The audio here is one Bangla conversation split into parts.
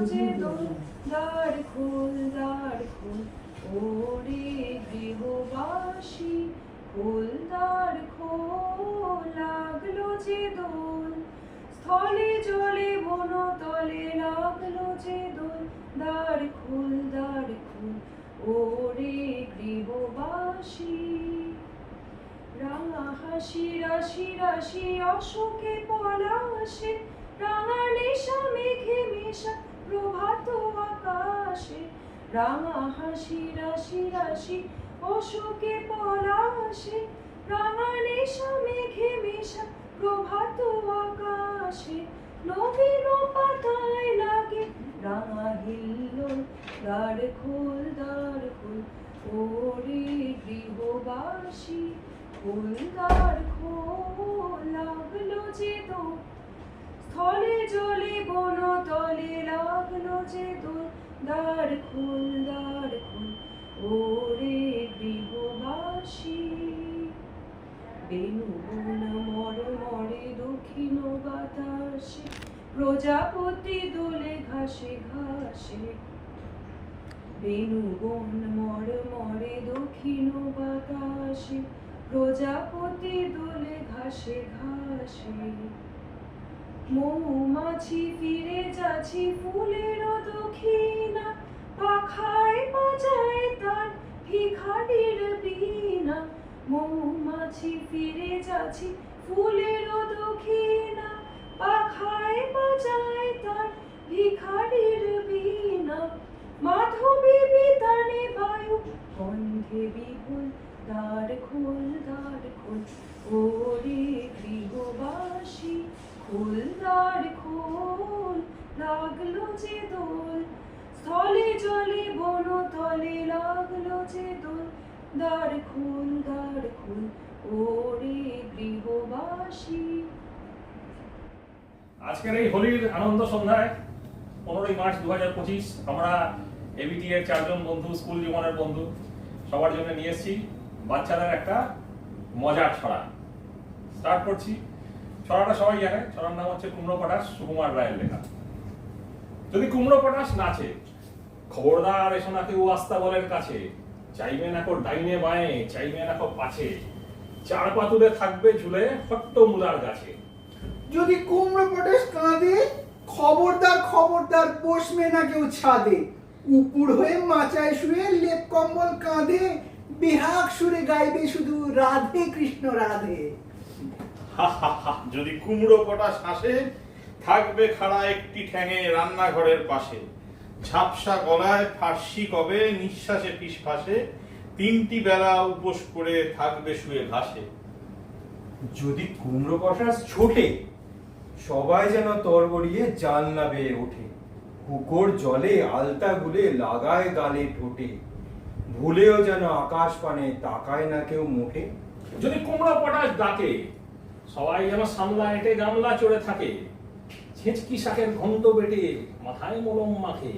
যে দোল দ্বার খোল ওরে গৃহবাসী খোল দ্বার খোল লাগলো যে দোল স্থলে জলে বনতলে লাগলো যে দোল দ্বার খোল ওরে গৃহবাসী রাঙা হাসি রাশি রাশি অশোকে পলাশে রাঙা নেশা মেঘে মেশা প্রভাত আকাশে রাঙা হাসি রাশি রাশি অশোকে পলাশে রাঙা নেশা মেঘে মেশা প্রভাত আকাশে নবীন পাতায় লাগে রাঙা হিল্লোল দ্বার খোল ওরে গৃহবাসী খোল দ্বার খোল লাগলো যে দোল স্থলে জলে বনতলে লাগলো যে দোল দ্বার খোল ওরে গৃহবাসী বেণুবন মরে দক্ষিণ বাতাসে প্রজাপতি দোলে ঘাসে ঘাসে বেণুবন মরে দক্ষিণ বাতাসে প্রজাপতি দোলে ঘাসে ঘাসে মৌমাছি ফিরে যাচ্ছি ফুলের দক্ষিণা পাখায় বাজায় তার ভিখারির বীণা মৌমাছি ফিরে যাচ্ছি ফুলের দক্ষিণা পাখায় বাজায় তার ভিখারির বীণা মাধবী বিতানে বায়ু গন্ধে বিপুল দ্বার খোল ওরে গৃহবাসী খোল দ্বার খোল লাগলো যে দোল স্থলে জলে বনতলে লাগলো যে দোল দ্বার খোল ওরে গৃহবাসী। আজকের এই হোলির আনন্দ সন্ধ্যায় 15ই মার্চ 2025 আমরা এবিটি এর 4 জন বন্ধু, স্কুল জীবনের বন্ধু, সবার জন্য নিয়ে এসেছি বাচ্চাদের একটা মজার ছড়া। স্টার্ট করছি। ছড়াটা সবাই জানে, ছড়ার নাম হচ্ছে কুমড়ো পটাশ, সুকুমার রায়ের লেখা। যদি কুমড়ো পটাশ নাচে, খবরদার এসো না কেউ আস্তা বলের কাছে, চাইবে না কো ডাইনে বাঁয়ে, চাইবে না কো পাছে, চার পাতুলে থাকবে ঝুলে হট্ট মুলার গাছে। যদি কুমড়ো পটাশ কাঁদে, খবরদার বসবে না কেউ ছাদে, উপুর হয়ে মাচায় শুয়ে লেপ কম্বল কাঁধে, বেহাগ সুরে গাইবে শুধু রাধে কৃষ্ণ রাধে। যদি কুমড়ো পটাশ হাসে, থাকবে খাড়া একটি ঠ্যাঙে রান্নাঘরের পাশে, ঝাপসা গলায় ফার্সি কবে, নিঃশ্বাসে ফিসফাসে, 3টি বেলা উপোস করে থাকবে শুয়ে ঘাসে। যদি কুমড়ো পটাশ ছোটে, সবাই যেন তরবরিয়ে জানলা বেয়ে ওঠে, পুকুর জলে আলতা গুলে লাগায় গালে ঠোঁটে, ভুলেও যেন আকাশ পানে তাকায় না কেউ মুখে। যদি কুমড়ো পটাশ ডাকে, সবাই যেন সামলা এঁটে গামলা চড়ে থাকে, ছেঁচকি শাকের ঘন্ট বেটে মাথায় মলম মাখে,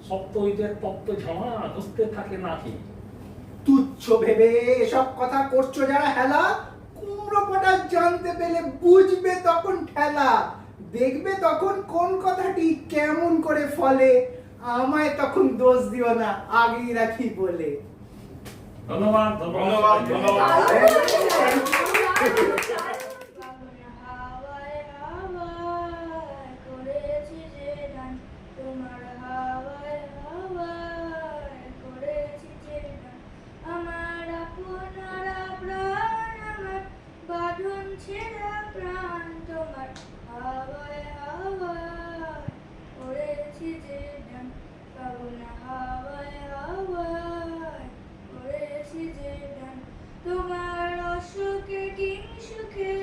সপ্তইতের তপ্ত ঝামা ঘুষতে থাকে নাকি। তুচ্ছ ভেবে এসব কথা করছো যারা হেলা, কুমড়ো পটাশ জানতে পেলে বুঝবে তখন ঠেলা, দেখবে তখন কোন কথাটি কেমন করে ফলে, আমায় তখন দোষ দিও না আগেই রাখি বলে। ধন্যবাদ। তোমার অসুখে কিং সুখে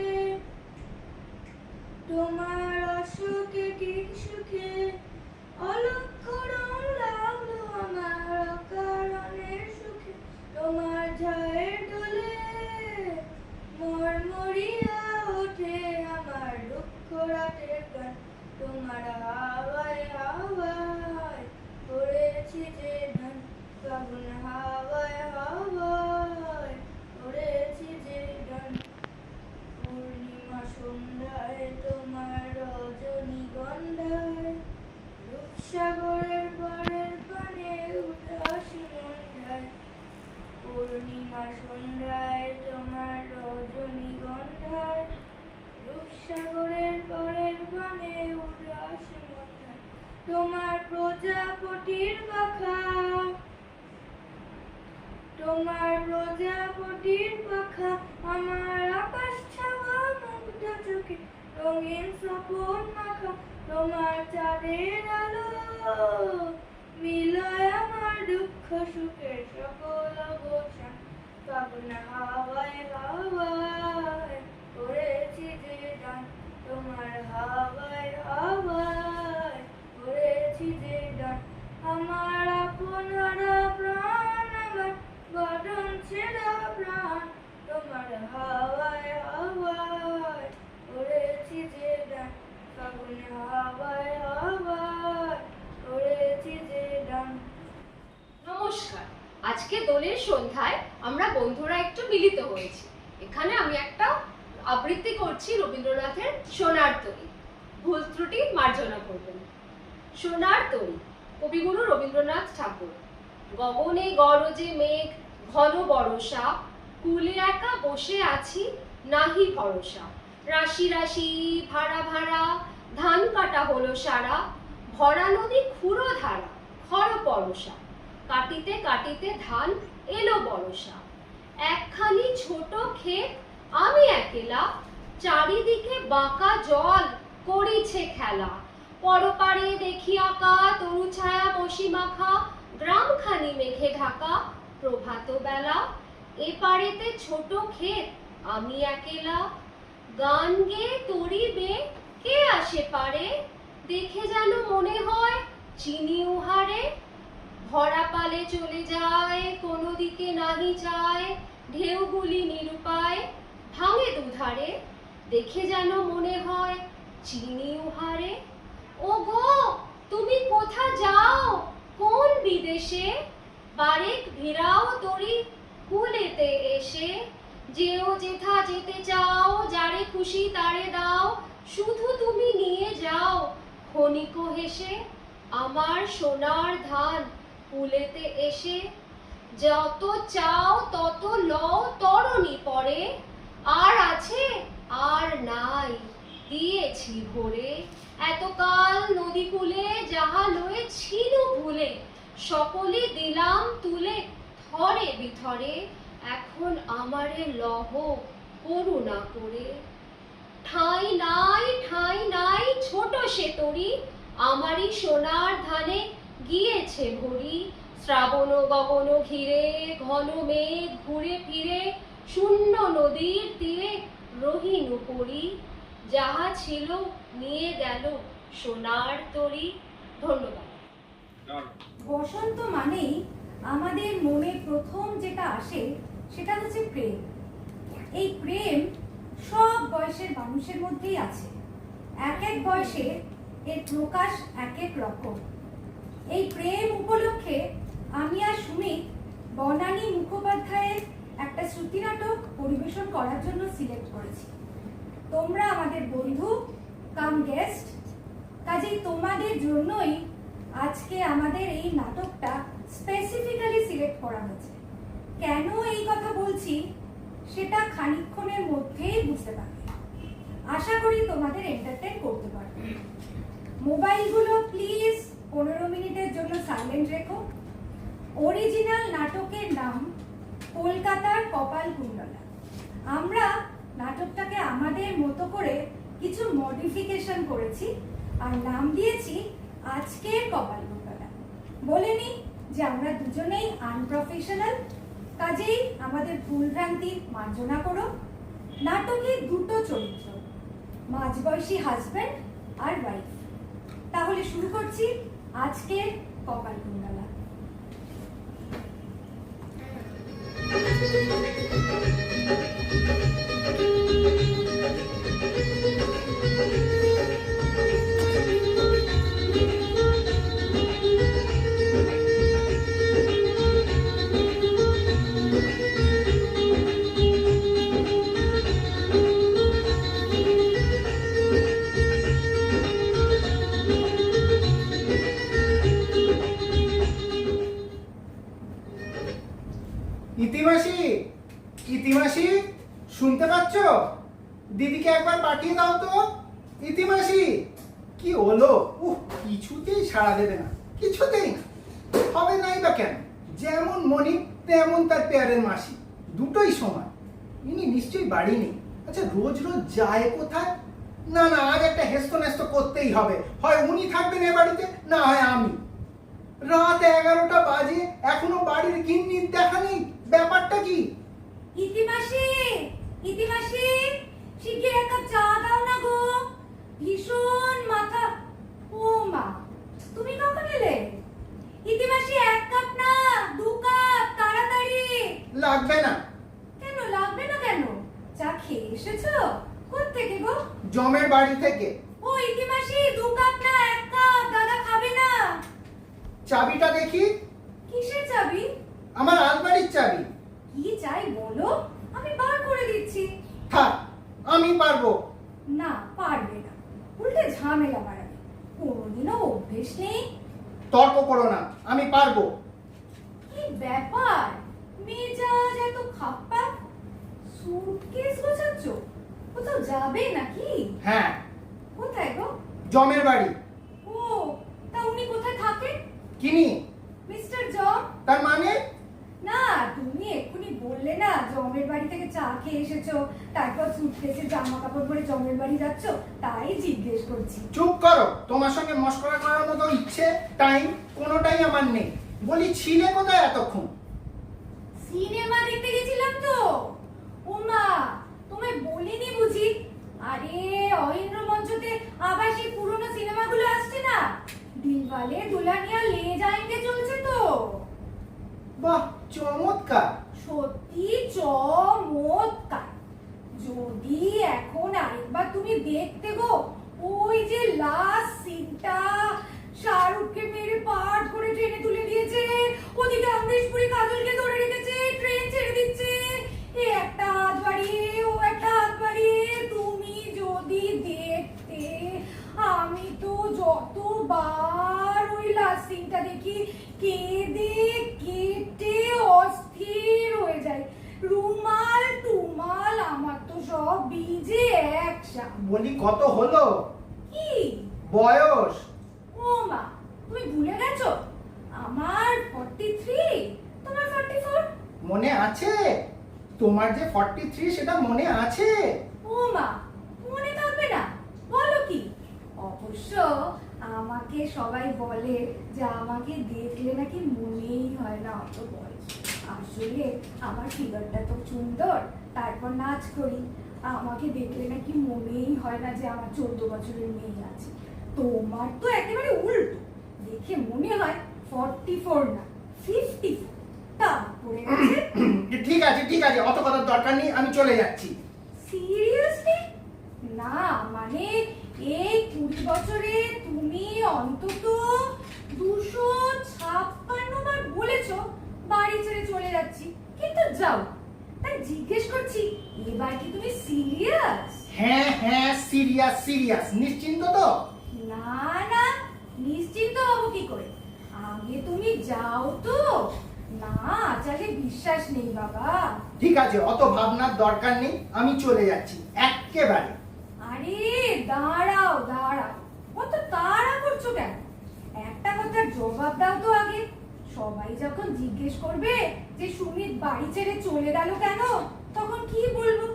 পূর্ণিমা সন্ধ্যায় তোমার রজনীগন্ধায় রূপসাগরের পরের বানে উল্লাস মন্ধায় তোমার প্রজাপতির পাখা, তোমার প্রজাপতির পাখা আমার আকাশ ছাওয়া মুগ্ধ চোখে রঙিন স্বপন মাখা তোমার চাঁদের আলো মিলয় আমার দুঃখ সুখের সকল অবসান ফাগুন হাওয়ায় হাওয়ায় করেছি যে গান তোমার হাওয়ায় হাওয়ায় করেছি যে গান আমার আপনারা প্রাণ আমার বদন ছেড়া প্রাণ তোমার হাওয়ায় হাওয়ায় করেছি যে গান ফাগুন হাওয়ায় হাওয়ায় করেছি যে গান। নমস্কার। আজকে দোলের সন্ধ্যায় আমরা বন্ধুরা একটু মিলিত হয়েছি। এখানে আমি একটা আবৃত্তি করছি রবীন্দ্রনাথের সোনার তরী। ভুল ত্রুটি মার্জনা করবেন। সোনার তরী, কবিগুরু রবীন্দ্রনাথ ঠাকুর। গগনে গরজে মেঘ ঘন বরষা, কুলে একা বসে আছি নাহি ভরসা। রাশি রাশি ভাড়া ভাড়া ধান কাটা হলো সারা, ভরা নদী খুঁড়ো ধারা খর পরশা। কাটিতে কাটিতে ধান এলো বরষা, একখানি ছোট ক্ষেত আমি একেলা, চারিদিকে বাঁকা জল করিছে খেলা। পরপারে দেখি আঁকা তরু ছায়া বসি মাখা, গ্রামখানি মেঘে ঢাকা প্রভাত বেলা। এপারেতে ছোট ক্ষেত আমি একেলা, গান গেয়ে তরিবে কে আসে পারে, দেখে যেন মনে হয় চিনি উহারে। ভরা পালে চলে যায় কোনো দিকে নাহি যায়, ঢেউগুলি নিরুপায় ভাঙে দুধারে, দেখে যেন মনে হয় চিনি উহারে। ওগো তুমি কোথা যাও কোন বিদেশে, বারেক ভিড়াও তরি কুলেতে এসে। যেও যেথা যেতে চাও, যারে খুশি তারে দাও, শুধু তুমি নিয়ে যাও ক্ষণিক হেসে। আমার সোনার ধান কুলেতে এসে, যত চাও তত লও তরণী পরে, আর আছে আর নাই দিয়েছি ভরে। এতকাল নদী কূলে যাহা লয়ে ছিল ভুলে, সকলে দিলাম তুলে থরে বিথরে। এখন আমারে লহ করুণা করে, ঠাঁই নাই ছোট সে তরি, আমারই সোনার ধানে গিয়েছে ভরি। শ্রাবণ গগন ঘিরে ঘন মেঘ ঘুরে ফিরে, শূন্য নদীর তীরে রহিনু পড়ি। যাহা ছিল নিয়ে গেল সোনার তরি। ধন্যবাদ। বসন্ত মানেই আমাদের মনে প্রথম যেটা আসে সেটা হচ্ছে প্রেম। এই প্রেম সব বয়সের মানুষের মধ্যেই আছে, এক এক বয়সে এর প্রকাশ এক এক রকম। এই প্রেম উপলক্ষে আমি আর সুমিত বনানী মুখোপাধ্যায়ের একটা শ্রুতি নাটক পরিবেশন করার জন্য সিলেক্ট করেছি। তোমরা আমাদের বন্ধু কাম গেস্ট, কাজেই তোমাদের জন্যই আজকে আমাদের এই নাটকটা স্পেসিফিক্যালি সিলেক্ট করা হয়েছে। কেন এই কথা বলছি সেটা খানিকক্ষণের মধ্যেই বুঝতে পারবে। আশা করি তোমাদের এন্টারটেইন করতে পারবে। মোবাইলগুলো প্লিজ 15 মিনিটের জন্য সাইলেন্ট রেখো। অরিজিনাল নাটকের নাম কলকাতার কপাল কুণ্ডলা। আমরা নাটকটাকে আমাদের মতো করে কিছু মডিফিকেশন করেছি আর নাম দিয়েছি আজকের কপাল কুণ্ডলা। বলেনি যে আমরা দুজনেই আনপ্রফেশনাল, কাজেই আমাদের ভুলভ্রান্তি মার্জনা করো। নাটকে দুটো চরিত্র, মাঝবয়সী হাজব্যান্ড আর ওয়াইফ। তাহলে শুরু করছি আজকের কপাল কুণ্ডলা। ইতিমাসি, ইতিমাসি, শুনতে পাচ্ছ? দিদিকে একবার পাঠিয়ে দাও তো। ইতিমাসি, কি হলো? কিছুতেই সাড়া দেবে না, কিছুতেই না। হবে নাই বা কেন? যেমন মনি তেমন তার পেয়ারের মাসি, দুটোই সমান। ইনি নিশ্চয়ই বাড়ি নেই। আচ্ছা, রোজ রোজ যায় কোথায়? না না, আজ একটা হেস্ত নেস্ত করতেই হবে। হয় উনি থাকবেন এ বাড়িতে, না হয় আমি। রাত 11টা বাজে, এখনো বাড়ির গিন্নির দেখা নেই। ব্যাপারটা কি? ইতিমাসি, ইতিমাসি, শিগগির এক কাপ চা দাও না গো, ভীষণ মাথা। ও মা, তুমি কখন এলে? ইতিমাসি, এক কাপ না, 2 কাপ, তাড়াতাড়ি। লাগবে না। কেন লাগবে না কেন? চা খেয়ে এসেছো? কোত্থেকে গো? জমের বাড়ি থেকে। ও ইতিমাসি, 2 কাপ না 1 কাপ, দাদা খাবে না। চাবিটা দেখি। কিসের চাবি? আমার আলমারির চাবি। কি চাই বলো, আমি বার করে দিচ্ছি। থাক, আমি পারবো। না, পারবে না, উল্টে ঝামেলা বাড়াবে। কোনোদিনও অভ্যেস নেই। তর্ক করো না, আমি পারবো। কি ব্যাপার, মেজাজ এত খাপ্পা? সুটকেস গোছাচ্ছ? কোথাও যাবে নাকি? হ্যাঁ, কোথায় গো? জমের বাড়ি। ও, তা উনি কোথায় থাকেন? কিনি। মিস্টার জম? তার মানে? না, তুমি এক্ষুনি বললে না জমের বাড়ি থেকে চা খেয়ে এসেছো, তারপর সুটকেসে জামা কাপড় পরে জমের বাড়ি যাচ্ছ, তাই জিজ্ঞেস করছি। চুপ করো, তোমার সঙ্গে মস্করা করার মতো ইচ্ছে, টাইম কোনোটাই আমার নেই। বলি, ছিলে কোথায় এতক্ষণ? সিনেমা দেখতে গেছিলাম তো। ও মা, তোমায় বলিনি বুঝি? আরে অহিন্দ্র মঞ্চতে আবার সেই পুরনো সিনেমাগুলো আসছে না, দিলওয়ালে দুলহানিয়া লে যায়েঙ্গে চলছে তো। বাহ, চমৎকার। সত্যি চমৎকার। যদি এখন আরেকবার তুমি দেখতে গো, ওই যে লাস্ট সিনটা, শাহরুখকে মেরে পাট করে ট্রেনে তুলে দিয়েছে, ওদিকে অমরেশ পুরী কাজলকে ধরে রেখেছে, ট্রেন ছেড়ে দিচ্ছে, এ একটা হাত বাড়িয়ে ও একটা হাত বাড়িয়ে, তুমি যদি দেখতে, আমি তো যতবার ওই লাস্ট সিনটা দেখি কেঁদে কেটে অস্থির হয়ে যায়। রুমাল টুমাল আমার তো সব ভিজে একসাথে। বলি, কত হলো? কি বয়স? ও মা, তুমি ভুলে গেছো? আমার 43, তোমার 44। মনে আছে? তোমার যে 43 সেটা মনে আছে? ও মা, মনে থাকবে না? বলো কি? অবশ্য আমাকে সবাই বলে যে আমাকে দেখলে নাকি মনেই হয় না অত বয়স। আসলে আমার ফিগারটা তো সুন্দর, তারপর নাচ করি, আমাকে দেখলে নাকি মনেই হয় না যে আমার 14 বছরের মেয়ে আছে। তোমার তো একেবারে উল্টো, দেখে মনে হয় 44 না 54। তারপরে ঠিক আছে, ঠিক আছে, অত কথার দরকার নেই, আমি চলে যাচ্ছি। সিরিয়াসলি? না মানে এই 20 বছরে তুমি অন্তত 256 বার বলেছো বাড়ি ছেড়ে চলে যাচ্ছি, কিন্তু যাও। তাই জিজ্ঞেস করছি, এবার কি তুমি সিরিয়াস? হ্যাঁ হ্যাঁ, সিরিয়াস সিরিয়াস। নিশ্চিন্ত তো? না না, নিশ্চিন্ত হবো কি করে? আগে তুমি যাও তো। না, চালে বিশ্বাস নেই বাবা। ঠিক আছে, অত ভাবনার দরকার নেই, আমি চলে যাচ্ছি এক্কেবারে। আরে দাঁড়াও দাঁড়াও, কত তাড়া করছো কেন? একটা কথার জবাব দাও তো আগে। সবাই যখন জিজ্ঞেস করবে যে সুমিত বাড়ি ছেড়ে চলে গেল কেন, তখন কি বলবো?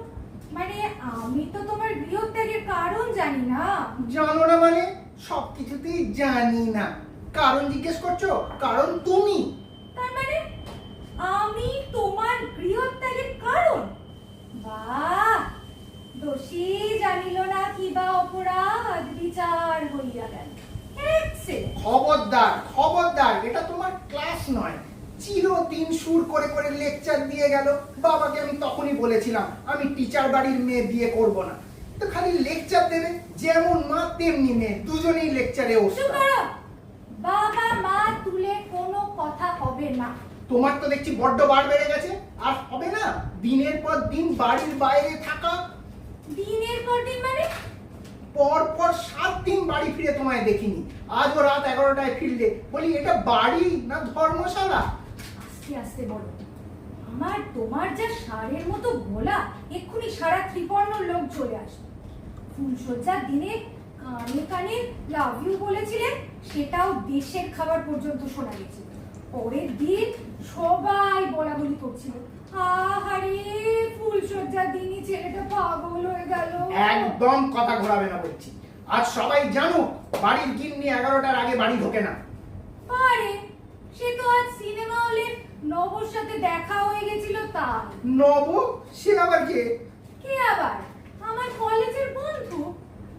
মানে আমি তো তোমার গৃহত্যাগের কারণ জানি না। জানো না মানে? সবকিছুতেই জানি না। কারণ জিজ্ঞেস করছো? কারণ তুমি। তার মানে আমি তোমার গৃহত্যাগের কারণ? বাহ, দোষী জানিল না কিবা অপরাধ, বিচার হইয়া গেল। এক্সেলেন্ট। খবরদার খবরদার, এটা তোমার ক্লাস নয়। চিরদিন সুর করে করে লেকচার দিয়ে গেল। বাবাকে আমি তখনই বলেছিলাম আমি টিচার বাড়ির মেয়ে বিয়ে করব না। তো খালি লেকচার দেবে, যেমন মা তেমনি মেয়ে, দুজনেই লেকচারে চুপ ওস্তাদ। করো। বাবা মা তুলে কোনো কথা হবে না। তোমার তো দেখছি বড্ড বার বেড়ে গেছে। আর হবে না? দিনের পর দিন বাড়ির বাইরে থাকা। দিনের পর দিন মানে? পর পর 7 দিন বাড়ি ফিরে তোমায় দেখিনি। আজও রাত 11টায় ফিরলে। বলি, এটা বাড়ি না ধর্মশালা? আস্তে আস্তে বলো। আমার তোমার যা ষাঁড়ের মতো গলা, এক্ষুনি সারা ত্রিপর্ণর লোক চলে আসবে। ফুলসজ্জার দিনে কানে কানে লাভ ইউ বলেছিলেন, সেটাও দেশের খাবার পর্যন্ত শোনা গেছিল। পরের দিন সবাই বলাবলি করছিল, আহারে ফুলসজ্জার দিনই ছেলেটা পাগল হয়ে গেল। একদম কথা ঘোরাবে না বলছি। আজ সবাই জানো বাড়ির গিন্নি 11টার আগে বাড়ি ঢোকে না। আরে সে তো আজ সিনেমা হলে নবর সাথে দেখা হয়ে গেছিল। তার নব? সে আবার কে? কে আবার? আমার কলেজের বন্ধু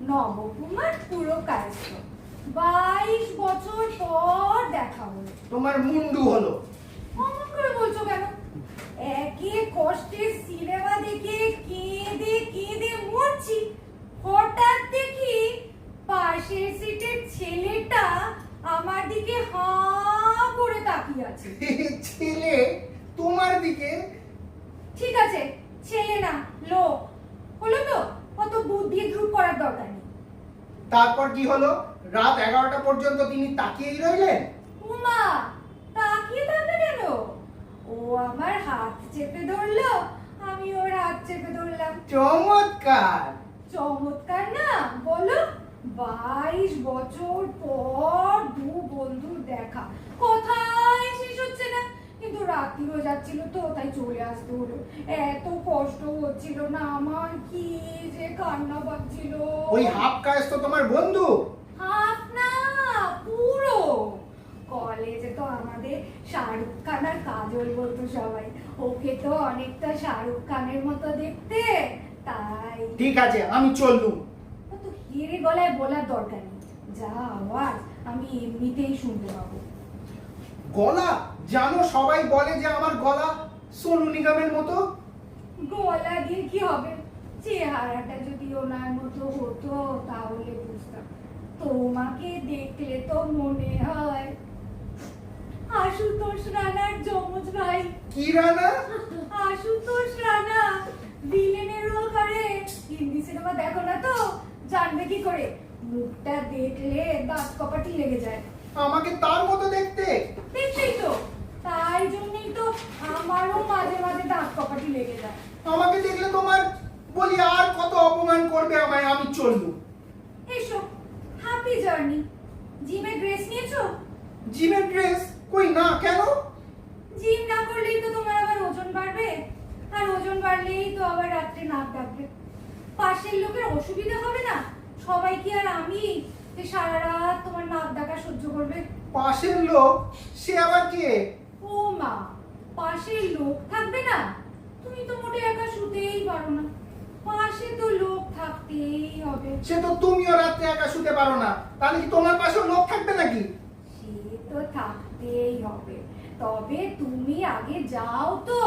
নবকুমার পুরকায়স্থ। 22 বছর পর দেখা হলো। তোমার মুন্ডু হলো। অমন করে বলছো কেন? একে কষ্টে সিনেমা দেখে কেঁদে কেঁদে মরছি, হঠাৎ দেখি পাশের সিটের ছেলেটা আমার দিকে হাঁ করে তাকিয়ে আছে। ছেলে তোমার দিকে? ঠিক আছে, ছেলে না লোক। হলো তো, অত বুদ্ধি গ্রুপ করার দরকার নেই। তারপর কি হলো? রাত 11টা পর্যন্ত তিনি তাকিয়েই রইলেন? উমা, তাকিয়ে থাকবে কেন? ও আমার হাত চেপে ধরলো, আমি ওর হাত চেপে ধরলাম। চমৎকার। চমৎকার না বলো? 22 বছর পর দু বন্ধুর দেখা, কথাই শেষ হচ্ছে না। কিন্তু রাত্রিও যাচ্ছিল তো, তাই চলে আসতে হলো। এত কষ্ট হচ্ছিল না আমার, কি যে কান্না পাচ্ছিল। ওই হাফ কায়েস তো তোমার বন্ধু? হাফ না, পুরো। কলেজে তো আমাদের শাহরুখ খান আর কাজল বলতো সবাই। ওকে তো অনেকটা শাহরুখ খানের মতো দেখতে, তাই। ঠিক আছে, আমি চললুম। তো হিরে গলায় বলার দরকার নেই, যা আওয়াজ আমি এমনিতেই শুনতে পাবো। গলা? জানো সবাই বলে যে আমার গলা সোনু নিগমের মতো। গলা দিয়ে কি হবে? চেহারাটা যদি ওনার মতো হতো তাহলে বুঝতাম। তোমাকে দেখলে তো মনে হয় আশুতোষ রানার যমজ ভাই। কি রানা? আশুতোষ রানা ভিলেনের রোল করে। হিন্দি সিনেমা দেখো না তো, জানবে কি করে? মুখটা দেখলে দাঁত কপাটি লেগে যায়। আমাকে তার মতো দেখতে? দেখতেই তো, তাই জন্যই তো আমারও মাঝে মাঝে দাঁত কপাটি লেগে যায়। আমাকে দেখলে তোমার বলি আর কত অপমান করবে আমায়, আমি চললুম। এসো, হ্যাপি জার্নি। জিমে ড্রেস নিয়েছো? জিমের ড্রেস? কই না, কেন? জিম না করলেই তো তোমার আবার ওজন বাড়বে, আর ওজন বাড়লেই তো আবার রাত্রে নাক ডাকবে। পাশের লোকের অসুবিধা হবে না? সবাই কি আর আমি যে সারা রাত তোমার নাক ডাকা সহ্য করবে? পাশের লোক? সে আবার কে? ও মা, পাশের লোক থাকবে না? তুমি তো মোটে একা শুতেই পারো না, পাশে তো লোক থাকতেই হবে। সে তো তুমিও রাত্রে একা শুতে পারো না, তাহলে কি তোমার পাশে লোক থাকবে নাকি? সে তো থাকতেই হবে, তবে তুমি আগে যাও তো।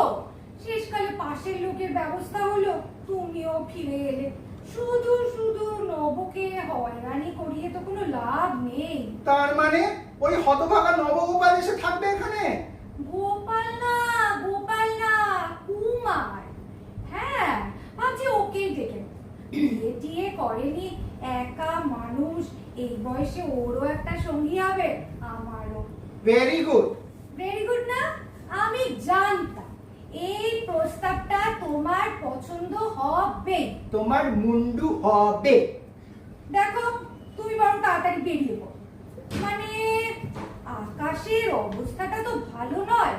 শেষকালে পাশের লোকের ব্যবস্থা হলো, তুমিও ফিরে এলে। শুধু শুধু নবকে হয়রানি করিয়ে তো কোনো লাভ নেই। তার মানে ওই হতভাগা নবগোপাল এসে থাকবে এখানে? গোপাল না, গোপাল না, কুমার। হ্যাঁ, ভাবছি ওকেই ডেকে নেব। বিয়ে টিয়ে করেনি, একা মানুষ, এই বয়সে ওরও একটা সঙ্গী হবে, আমারও। Very good. ভেরি গুড না? আমি জানতাম এই প্রস্তাবটা তোমার পছন্দ হবে। তোমার মুন্ডু হবে। দেখো, তুমি বরং তাড়াতাড়ি বেরিয়ে পড়ো। মানে আকাশের অবস্থাটা তো ভালো নয়,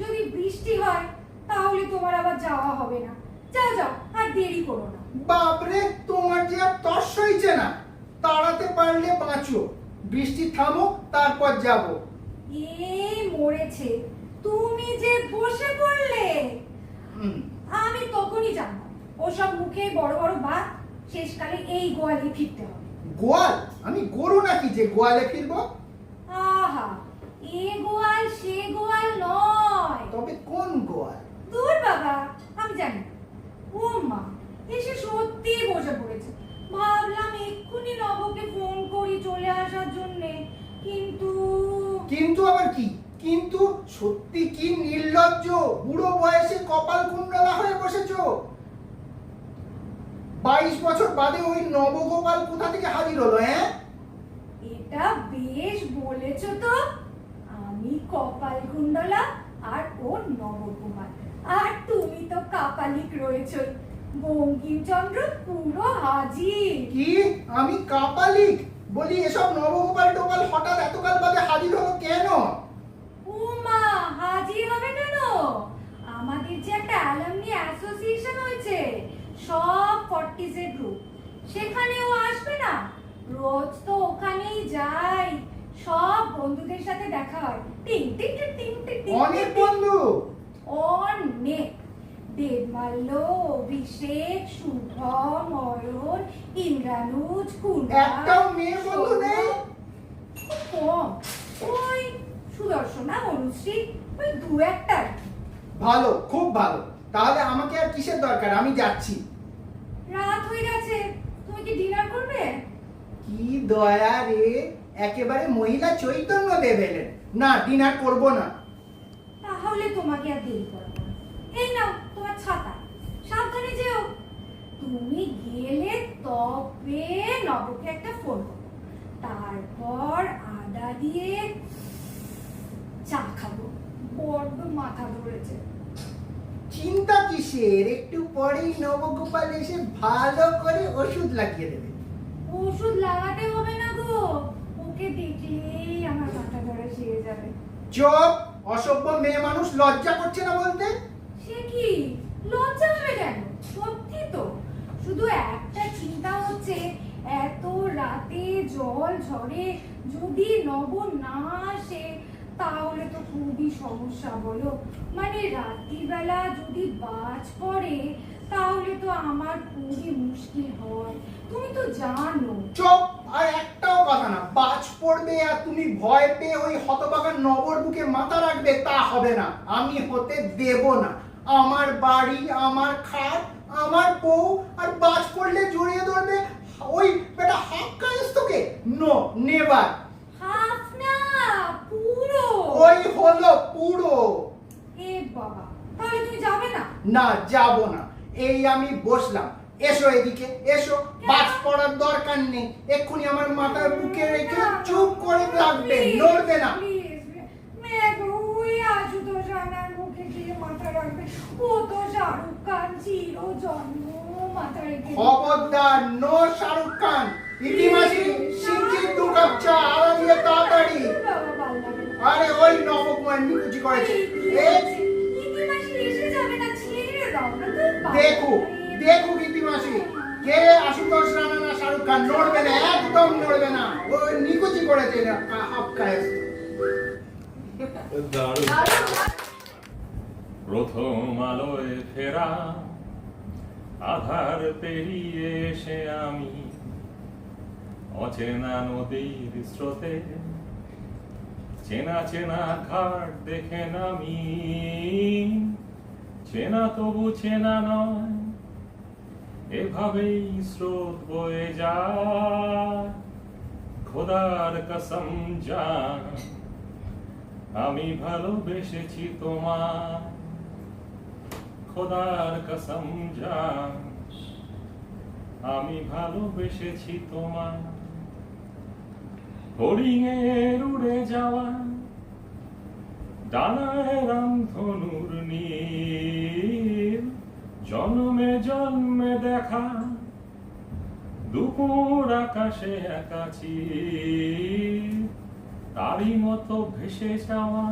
যদি বৃষ্টি হয় তাহলে তোমার আবার যাওয়া হবে না। যাও যাও, আর দেরি করো না। বাপরে, তোমার যে আর তর সইছে না। তাড়াতে পারলে বাঁচো, বৃষ্টি থামো, তারপর যাব। এই মরেছে, তুমি যে বসে পড়লে। আমি তখনই জানতাম ওসব মুখে বড় বড় বাত, শেষকালে এই গোয়ালে ফিরতে হবে। গোয়াল? আমি গরু নাকি যে গোয়ালে ফিরবো? আহা, এ গোয়াল সে গোয়াল নয়। তবে কোন গোয়াল? দূর বাবা, আমি জানি না। ও মা, এসে সত্যি বসে পড়েছে। ভাবলাম এক্ষুনি নবকে ফোন করি চলে আসার জন্যে, কিন্তু কিন্তু আবার কি? কিন্তু সত্যি কি নির্লজ্জ, বুড়ো বয়সে কপাল কুণ্ডলা হয়ে বসেছো। 22 বছর বাদে ওই নবগোপাল কোথা থেকে হাজির হলো? হ্যাঁ, এটা বেশ বলেছো তো। আমি কপাল কুণ্ডলা আর ও নবকুমার। কাপালিক রয়েছে। বঙ্কিমচন্দ্র পুরো হাজির। কি আমি কাপালিক? বলি এসব নবগোপাল টোপাল হঠাৎ এতকাল বাদে হাজির হলো কেন? উমা হাজির হবে কেন? আমাদের যে একটা অ্যালামনি অ্যাসোসিয়েশন হয়েছে, সব 40s এর গ্রুপ, সেখানেও আসবে না? রোজ তো ওখানেই যাই, সব বন্ধুদের সাথে দেখা হয়। টিং টিং টিং টিং টিং টিং। অনেক বন্ধু? অনেক। দেবমাল্য, অভিষেক, শুভম, অয়ন, ইন্দ্রানুজ, কুন্ডা। একটাও মেয়ে বন্ধু নেই? খুব কম। ওই সুদর্শনা, অনুশ্রী, ওই দু একটা। ভালো, খুব ভালো। তাহলে আমাকে আর কিসের দরকার? আমি যাচ্ছি। রাত হয়ে গেছে, তুমি কি ডিনার করবে? কি দয়া রে, একেবারে মহিলা চৈতন্য দেবেলেন। না, ডিনার করব না। তাহলে তোমাকে আর দেরি করবো না। এই নাও তোমার ছাতা, সাবধানে যেও। তুমি গেলে তবে নবকে একটা ফোন করো, তারপর আদা দিয়ে চা খাবো। বড্ড মাথা ধরেছে। চিন্তা কিসের? একটু পরেই নবগোপাল এসে ভালো করে ওষুধ লাগিয়ে দেবে। ওষুধ লাগাতে হবে না গো, ওকে দেখলেই আমার মাথা ধরা সেরে যাবে। চুপ! অসভ্য মেয়ে মানুষ, লজ্জা করছে না বলতে? সে কি লজ্জা হবে কেন? সত্যি তো। শুধু একটা চিন্তা হচ্ছে, এত রাতে জল ঝড়ে যদি নব না আসে তাহলে তো খুবই সমস্যা, বলো। মানে রাত্রিবেলা যদি বাজ পড়ে তাহলে তো আমার খুবই মুশকিল হয়, তুমি তো জানো। চুপ! আর একটাও কথা না। বাজ পড়বে আর তুমি ভয় পেয়ে ওই হতভাগা নবর বুকে মাথা রাখবে, তা হবে না। আমি হতে দেব না। আমার বাড়ি, আমার খাট, আমার বউ, আর বাজ পড়লে জড়িয়ে ধরবে ওই বেটা হাফ কায়স্তকে? No, never. হাফ না, পুরো। ওই হলো পুরো। এ বাবা, তাহলে তুমি যাবে না? না, যাব না। এই আমি বসলাম। এসো এদিকে, এসো। বাজ পড়ার দরকার নেই। এক্ষুনি আমার মাথার বুকে রেখে চুপ করে রাখবে, নড়বে না। খবরদার, নো শাহরুখ খান। ইতিমাসি সিংচির 2 কাপ চা, আদা দিয়ে তাড়াতাড়ি। আরে ওই নবকুমার নিকুচি করেছে। দেখুক দেখুক ইতিমাসি, কে আশুতোষ রানা না শাহরুখ খান। নড়বে না, একদম নড়বে না। ওই নিকুচি করেছে হাফ কায়স্ত। প্রথম আলোয় ফেরা আধার পেরিয়ে এসে আমি অচেনা নদীর স্রোতে চেনা চেনা ঘাট দেখে নামি। চেনা তবু চেনা নয়, এভাবেই স্রোত বয়ে যায়। খোদার কসম জান, আমি ভালোবেসেছি তোমার। খোদার কসম জান, আমি ভালোবেসেছি তোমার। হরিণের উড়ে যাওয়া ডানায় রামধনুর নীল, জন্মে জন্মে দেখা দুপুর আকাশে একাছি। তারই মতো ভেসে যাওয়া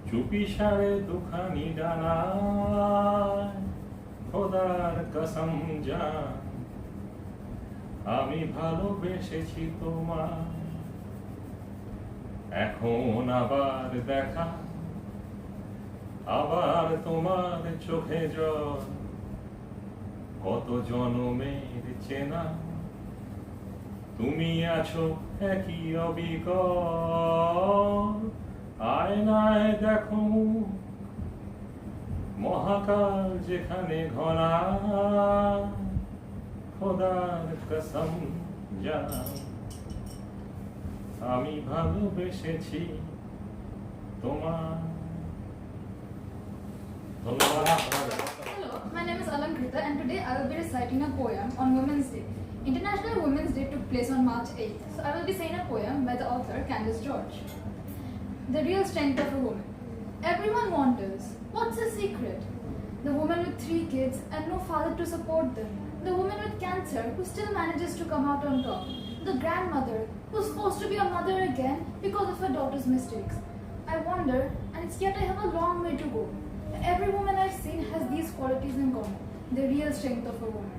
চুপি সারে দুখানি ডানা। খোদার কসম জান, আমি ভালোবেসেছি তোমার। এখন আবার দেখা, আবার তোমার চোখে জল। কত জনমের চেনা, তুমি আছো একই অবিকল। আয়নায় দেখো মহাকাল যেখানে ঘনা। খোদার কসম জান, আমি ভালোবেসেছি তোমার। ধন্যবাদ। Hello, my name is Alankrita and today I will be reciting a poem on Women's Day. International Women's Day took place on March 8th, so I will be saying a poem by the author Candice George. The real strength of a woman. Everyone wonders, what's her secret? The woman with 3 kids and no father to support them. The woman with cancer who still manages to come out on top. The grandmother who's forced to be a mother again because of her daughter's mistakes. I wonder, and it's yet I have a long way to go. Every woman I've seen has these qualities in common, the real strength of a woman.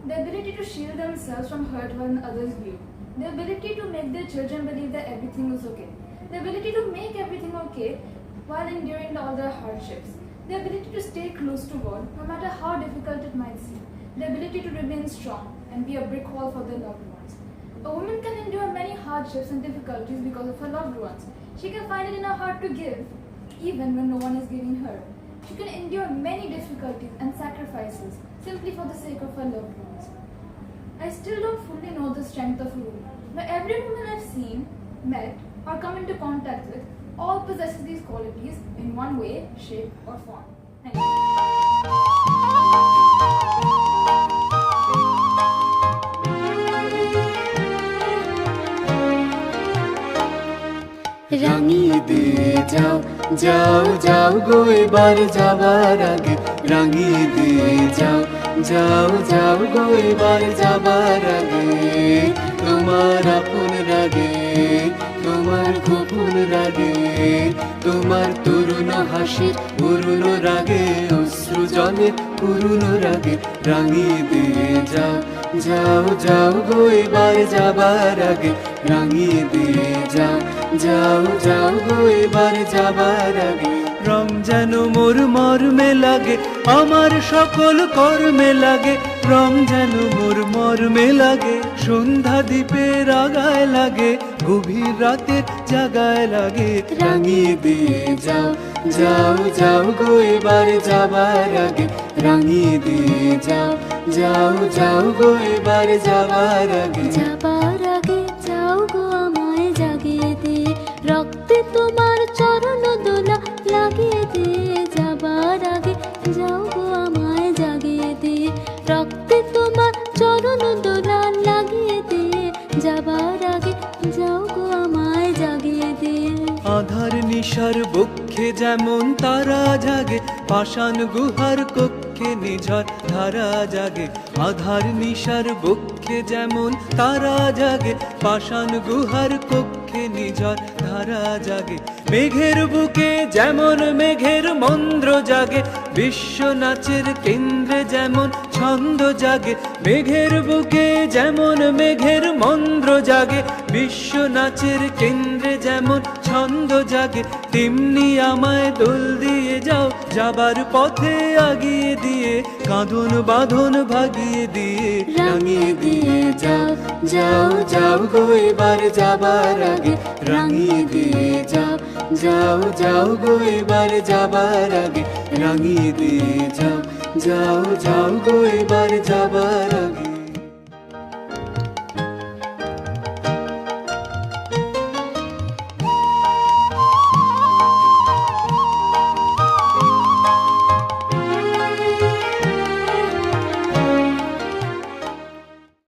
The ability to shield themselves from hurt when others view. The ability to make their children believe that everything is okay. The ability to make everything okay while enduring all their hardships. The ability to stay close to God, no matter how difficult it might seem. The ability to remain strong and be a brick wall for their loved ones. A woman can endure many hardships and difficulties because of her loved ones. She can find it in her heart to give, even when no one is giving her. She can endure many difficulties and sacrifices simply for the sake of her loved ones. I still don't fully know the strength of a woman, but every woman I've seen, met, or come into contact with all possesses these qualities in one way, shape, or form. Thank you. রাঙিয়ে দিয়ে যাও যাও যাও গো এবার যাবার আগে রাঙিয়ে দিয়ে যাও যাও যাও গো এবার যাবার আগে তোমার আপন রাগে তোমার গোপন রাগে তোমার তরুণ হাসির পুরুন রাগে অশ্রু জলে পুরুন রাগে রাঙিয়ে দিয়ে যাও যাও যাও গো এবার যাবার আগে রাঙিয়ে দিয়ে যাও যাও যাও গো এবার যাবার আগে রং যেন মোর মর্মে লাগে আমার সকল কর্মে লাগে রং যেন মোর মর্মে লাগে সন্ধ্যা দ্বীপের আগায় লাগে গভীর রাতের জাগায় লাগে রাঙিয়ে দিয়ে যাও যাও যাও গো এবার যাবার আগে রাঙিয়ে দিয়ে যাও যাও যাও গো এবার যাবার আগে যাও গো আমায় জাগিয়ে দিয়ে রক্তে তোমার চরণ দোলা লাগিয়ে দিয়ে যাবার আগে যাও গো আমায় জাগিয়ে দিয়ে রক্তে তোমার চরণ দোলা লাগিয়ে দিয়ে যাবার আগে যাও গো আমায় জাগিয়ে দিয়ে আধার নিশার বক্ষে যেমন তারা জাগে পাষাণ গুহার কক্ষে নিঝড় ধারা জাগে আধার নিশার বক্ষে যেমন তারা জাগে পাষাণ গুহার কক্ষে নিঝড় ধারা জাগে মেঘের বুকে যেমন মেঘের মন্দ্র জাগে বিশ্ব নাচের কেন্দ্রে যেমন ছন্দ জাগে মেঘের বুকে যেমন মেঘের মন্দ্র জাগে বিশ্ব নাচের কেন্দ্রে যেমন ছন্দ জাগে তেমনি আমায় দোল দিয়ে যাও যাবার পথে আগিয়ে দিয়ে কাঁধন বাঁধন ভাগিয়ে দিয়ে রাঙিয়ে দিয়ে যাও যাও যাও গো এবার যাবার আগে রাঙিয়ে দিয়ে যাও যাও যাও গো এবার যাবার আগে রাঙিয়ে দিয়ে যাও যাও যাও গো এবার যাবার আগে